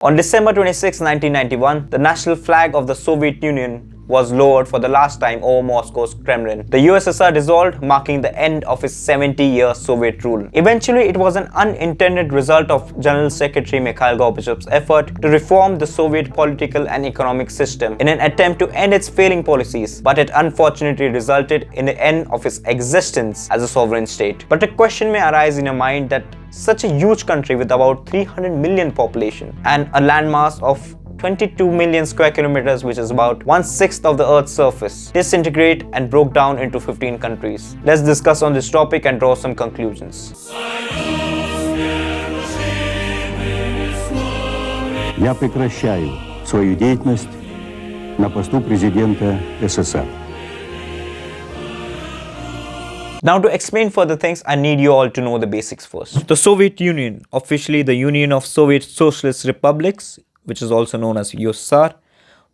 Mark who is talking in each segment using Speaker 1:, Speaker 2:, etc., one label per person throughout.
Speaker 1: On December 26, 1991, the national flag of the Soviet Union was lowered for the last time over Moscow's Kremlin. The USSR dissolved, marking the end of its 70-year Soviet rule. Eventually, it was an unintended result of General Secretary Mikhail Gorbachev's effort to reform the Soviet political and economic system in an attempt to end its failing policies, but it unfortunately resulted in the end of its existence as a sovereign state. But a question may arise in your mind that such a huge country with about 300 million population and a landmass of 22 million square kilometers, which is about 1/6 of the Earth's surface, disintegrate and broke down into 15 countries. Let's discuss on this topic and draw some conclusions.
Speaker 2: Я прекращаю свою деятельность на посту президента СССР.
Speaker 1: Now, to explain further things, I need you all to know the basics first. The Soviet Union, officially the Union of Soviet Socialist Republics, which is also known as USSR,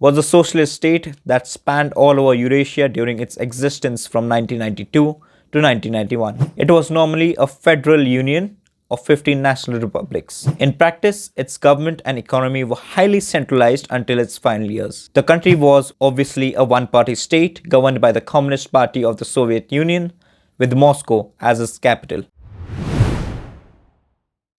Speaker 1: was a socialist state that spanned all over Eurasia during its existence from 1992 to 1991. It was normally a federal union of 15 national republics. In practice, its government and economy were highly centralized until its final years. The country was obviously a one-party state governed by the Communist Party of the Soviet Union, with Moscow as its capital.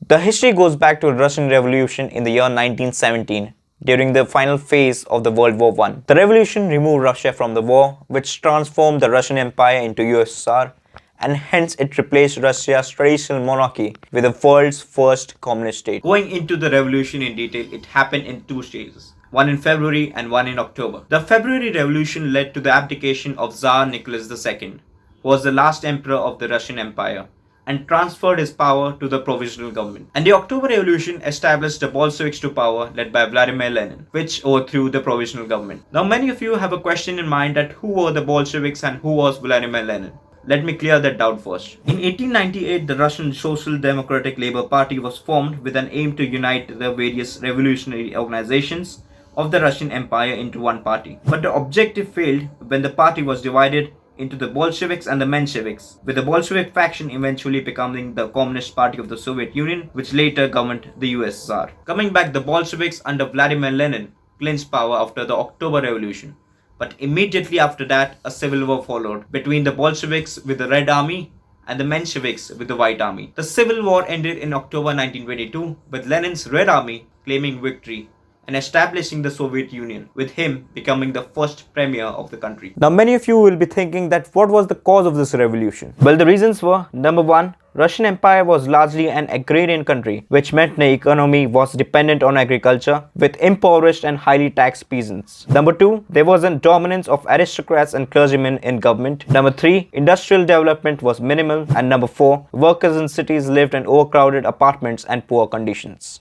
Speaker 1: The history goes back to the Russian Revolution in the year 1917, during the final phase of the World War I. The revolution removed Russia from the war, which transformed the Russian Empire into USSR, and hence it replaced Russia's traditional monarchy with the world's first communist state. Going into the revolution in detail, it happened in two stages, one in February and one in October. The February revolution led to the abdication of Tsar Nicholas II, who was the last emperor of the Russian Empire, and transferred his power to the provisional government. And the October Revolution established the Bolsheviks to power, led by Vladimir Lenin, which overthrew the provisional government. Now, many of you have a question in mind that who were the Bolsheviks and who was Vladimir Lenin? Let me clear that doubt first. In 1898, the Russian Social Democratic Labour Party was formed with an aim to unite the various revolutionary organizations of the Russian Empire into one party. But the objective failed when the party was divided into the Bolsheviks and the Mensheviks, with the Bolshevik faction eventually becoming the Communist Party of the Soviet Union, which later governed the USSR. Coming back, the Bolsheviks under Vladimir Lenin clinched power after the October Revolution. But immediately after that, a civil war followed between the Bolsheviks with the Red Army and the Mensheviks with the White Army. The civil war ended in October 1922 with Lenin's Red Army claiming victory and establishing the Soviet Union, with him becoming the first premier of the country. Now, many of you will be thinking that what was the cause of this revolution? Well, the reasons were, number one, Russian Empire was largely an agrarian country, which meant the economy was dependent on agriculture, with impoverished and highly taxed peasants. Number two, there was a dominance of aristocrats and clergymen in government. Number three, industrial development was minimal. And number four, workers in cities lived in overcrowded apartments and poor conditions.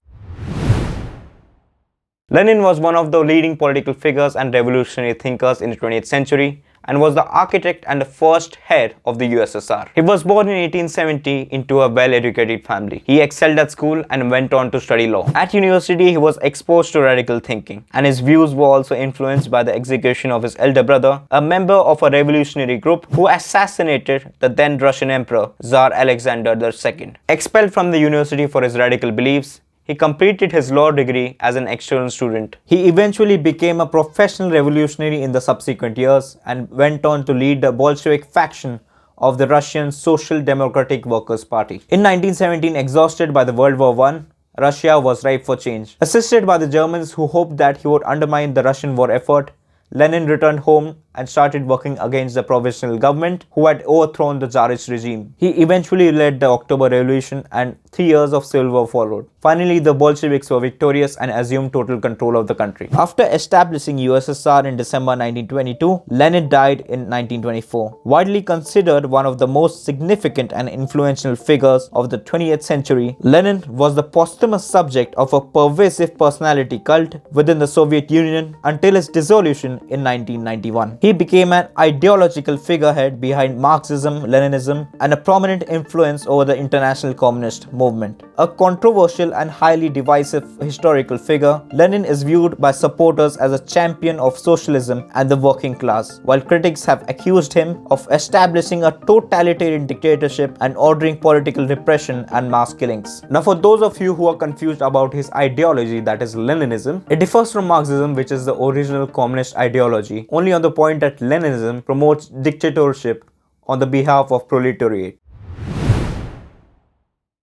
Speaker 1: Lenin was one of the leading political figures and revolutionary thinkers in the 20th century and was the architect and the first head of the USSR. He was born in 1870 into a well-educated family. He excelled at school and went on to study law. At university, he was exposed to radical thinking, and his views were also influenced by the execution of his elder brother, a member of a revolutionary group who assassinated the then Russian Emperor, Tsar Alexander II. Expelled from the university for his radical beliefs, he completed his law degree as an external student. He eventually became a professional revolutionary in the subsequent years and went on to lead the Bolshevik faction of the Russian Social Democratic Workers' Party. In 1917, exhausted by the World War I, Russia was ripe for change. Assisted by the Germans who hoped that he would undermine the Russian war effort, Lenin returned home and started working against the provisional government who had overthrown the Tsarist regime. He eventually led the October Revolution and 3 years of civil war followed. Finally, the Bolsheviks were victorious and assumed total control of the country. After establishing USSR in December 1922, Lenin died in 1924. Widely considered one of the most significant and influential figures of the 20th century, Lenin was the posthumous subject of a pervasive personality cult within the Soviet Union until its dissolution in 1991. He became an ideological figurehead behind Marxism, Leninism, and a prominent influence over the international communist movement. A controversial and highly divisive historical figure, Lenin is viewed by supporters as a champion of socialism and the working class, while critics have accused him of establishing a totalitarian dictatorship and ordering political repression and mass killings. Now, for those of you who are confused about his ideology, that is Leninism, it differs from Marxism, which is the original communist ideology, only on the point that Leninism promotes dictatorship on the behalf of proletariat.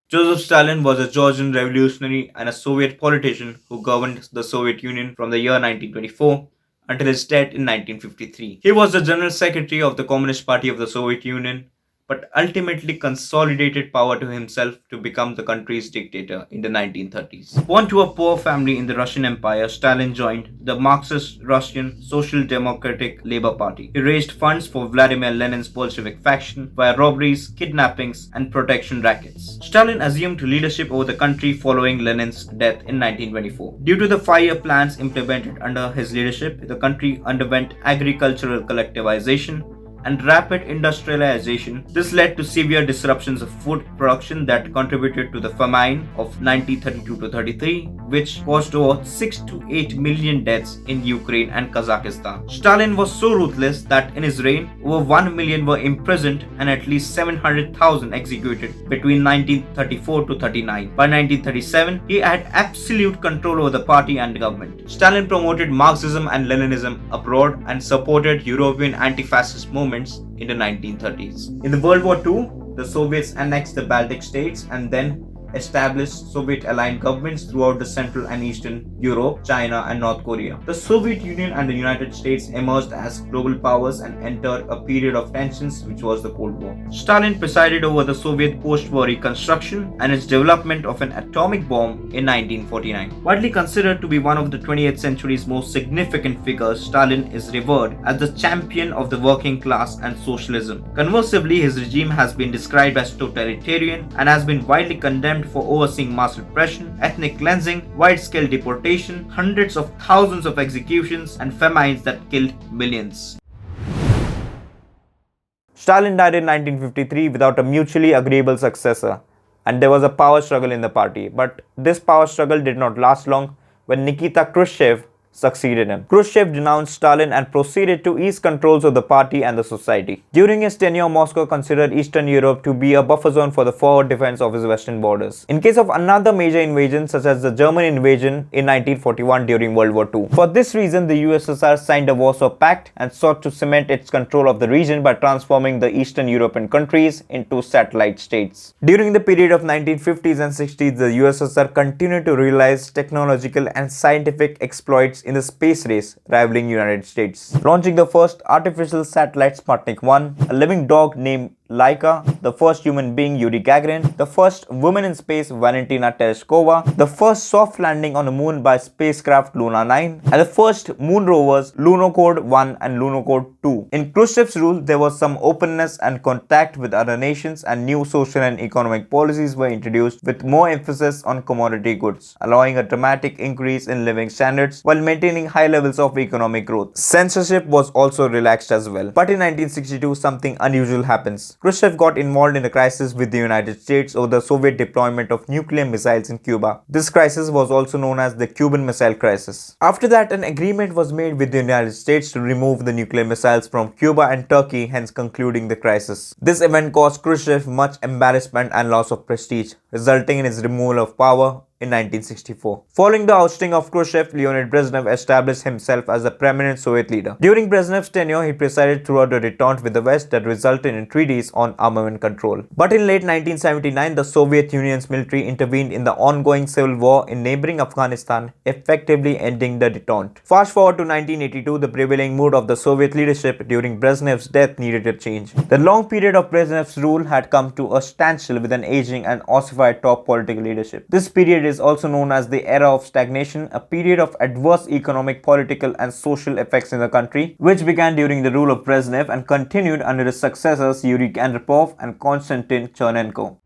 Speaker 1: Joseph Stalin was a Georgian revolutionary and a Soviet politician who governed the Soviet Union from the year 1924 until his death in 1953. He was the General Secretary of the Communist Party of the Soviet Union, but ultimately consolidated power to himself to become the country's dictator in the 1930s. Born to a poor family in the Russian Empire, Stalin joined the Marxist Russian Social Democratic Labour Party. He raised funds for Vladimir Lenin's Bolshevik faction via robberies, kidnappings, and protection rackets. Stalin assumed leadership over the country following Lenin's death in 1924. Due to the 5-year plans implemented under his leadership, the country underwent agricultural collectivization and rapid industrialization. This led to severe disruptions of food production that contributed to the famine of 1932-33, which caused over 6 to 8 million deaths in Ukraine and Kazakhstan. Stalin was so ruthless that in his reign, over 1 million were imprisoned and at least 700,000 executed between 1934 to 39. By 1937, he had absolute control over the party and government. Stalin promoted Marxism and Leninism abroad and supported European anti-fascist movements in the 1930s. In the World War II, the Soviets annexed the Baltic states and then established Soviet-aligned governments throughout the Central and Eastern Europe, China, and North Korea. The Soviet Union and the United States emerged as global powers and entered a period of tensions, which was the Cold War. Stalin presided over the Soviet post-war reconstruction and its development of an atomic bomb in 1949. Widely considered to be one of the 20th century's most significant figures, Stalin is revered as the champion of the working class and socialism. Conversely, his regime has been described as totalitarian and has been widely condemned for overseeing mass repression, ethnic cleansing, wide-scale deportation, hundreds of thousands of executions, and famines that killed millions. Stalin died in 1953 without a mutually agreeable successor, and there was a power struggle in the party. But this power struggle did not last long when Nikita Khrushchev succeeded him. Khrushchev denounced Stalin and proceeded to ease controls of the party and the society. During his tenure, Moscow considered Eastern Europe to be a buffer zone for the forward defense of his western borders, in case of another major invasion such as the German invasion in 1941 during World War II. For this reason, the USSR signed a Warsaw Pact and sought to cement its control of the region by transforming the Eastern European countries into satellite states. During the period of 1950s and 60s, the USSR continued to realize technological and scientific exploits in the space race, rivaling United States, launching the first artificial satellite Sputnik 1, a living dog named Laika, the first human being Yuri Gagarin, the first woman in space Valentina Tereshkova, the first soft landing on the moon by spacecraft Luna 9, and the first moon rovers Lunokhod 1 and Lunokhod 2. In Khrushchev's rule, there was some openness and contact with other nations, and new social and economic policies were introduced with more emphasis on commodity goods, allowing a dramatic increase in living standards while maintaining high levels of economic growth. Censorship was also relaxed as well. But in 1962, something unusual happens. Khrushchev got involved in a crisis with the United States over the Soviet deployment of nuclear missiles in Cuba. This crisis was also known as the Cuban Missile Crisis. After that, an agreement was made with the United States to remove the nuclear missiles from Cuba and Turkey, hence concluding the crisis. This event caused Khrushchev much embarrassment and loss of prestige, resulting in his removal of power in 1964. Following the ousting of Khrushchev, Leonid Brezhnev established himself as a prominent Soviet leader. During Brezhnev's tenure, he presided throughout a detente with the West that resulted in treaties on armament control. But in late 1979, the Soviet Union's military intervened in the ongoing civil war in neighboring Afghanistan, effectively ending the detente. Fast forward to 1982, the prevailing mood of the Soviet leadership during Brezhnev's death needed a change. The long period of Brezhnev's rule had come to a standstill with an aging and ossified top political leadership. This period is also known as the era of stagnation, a period of adverse economic, political, and social effects in the country, which began during the rule of Brezhnev and continued under his successors Yuri Andropov and Konstantin Chernenko.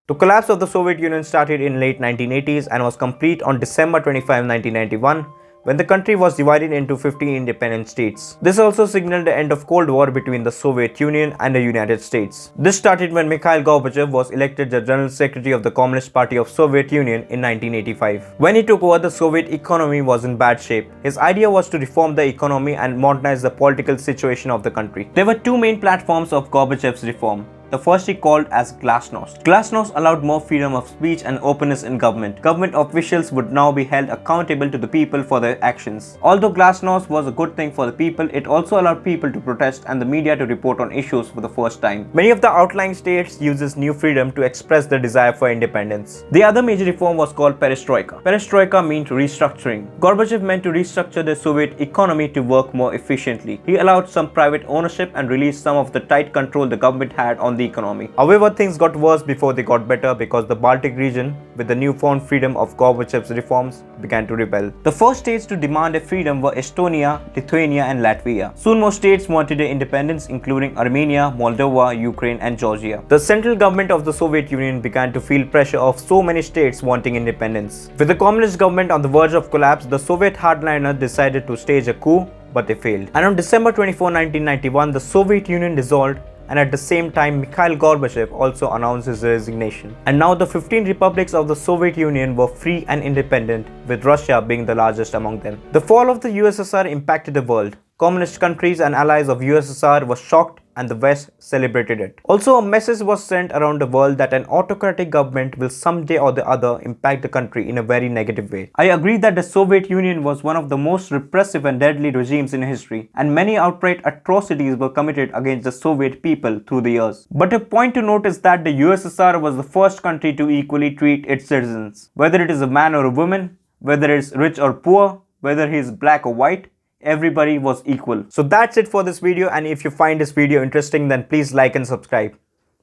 Speaker 1: The collapse of the Soviet Union started in late 1980s and was complete on December 25, 1991, when the country was divided into 15 independent states. This also signaled the end of Cold War between the Soviet Union and the United States. This started when Mikhail Gorbachev was elected the General Secretary of the Communist Party of Soviet Union in 1985. When he took over, the Soviet economy was in bad shape. His idea was to reform the economy and modernize the political situation of the country. There were two main platforms of Gorbachev's reform. The first he called as Glasnost. Glasnost allowed more freedom of speech and openness in government. Government officials would now be held accountable to the people for their actions. Although Glasnost was a good thing for the people, it also allowed people to protest and the media to report on issues for the first time. Many of the outlying states used this new freedom to express their desire for independence. The other major reform was called Perestroika. Perestroika meant restructuring. Gorbachev meant to restructure the Soviet economy to work more efficiently. He allowed some private ownership and released some of the tight control the government had on the economy. However, things got worse before they got better because the Baltic region, with the newfound freedom of Gorbachev's reforms, began to rebel. The first states to demand a freedom were Estonia, Lithuania and Latvia. Soon more states wanted their independence, including Armenia, Moldova, Ukraine and Georgia. The central government of the Soviet Union began to feel pressure of so many states wanting independence. With the communist government on the verge of collapse, the Soviet hardliners decided to stage a coup, but they failed. And on December 24, 1991, the Soviet Union dissolved, and at the same time Mikhail Gorbachev also announced his resignation. And now the 15 republics of the Soviet Union were free and independent, with Russia being the largest among them. The fall of the USSR impacted the world. Communist countries and allies of USSR were shocked and the West celebrated it. Also, a message was sent around the world that an autocratic government will someday or the other impact the country in a very negative way. I agree that the Soviet Union was one of the most repressive and deadly regimes in history, and many outright atrocities were committed against the Soviet people through the years. But a point to note is that the USSR was the first country to equally treat its citizens. Whether it is a man or a woman, whether it is rich or poor, whether he is black or white, everybody was equal. So that's it for this video, and if you find this video interesting, then please like and subscribe.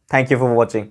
Speaker 1: Thank you for watching.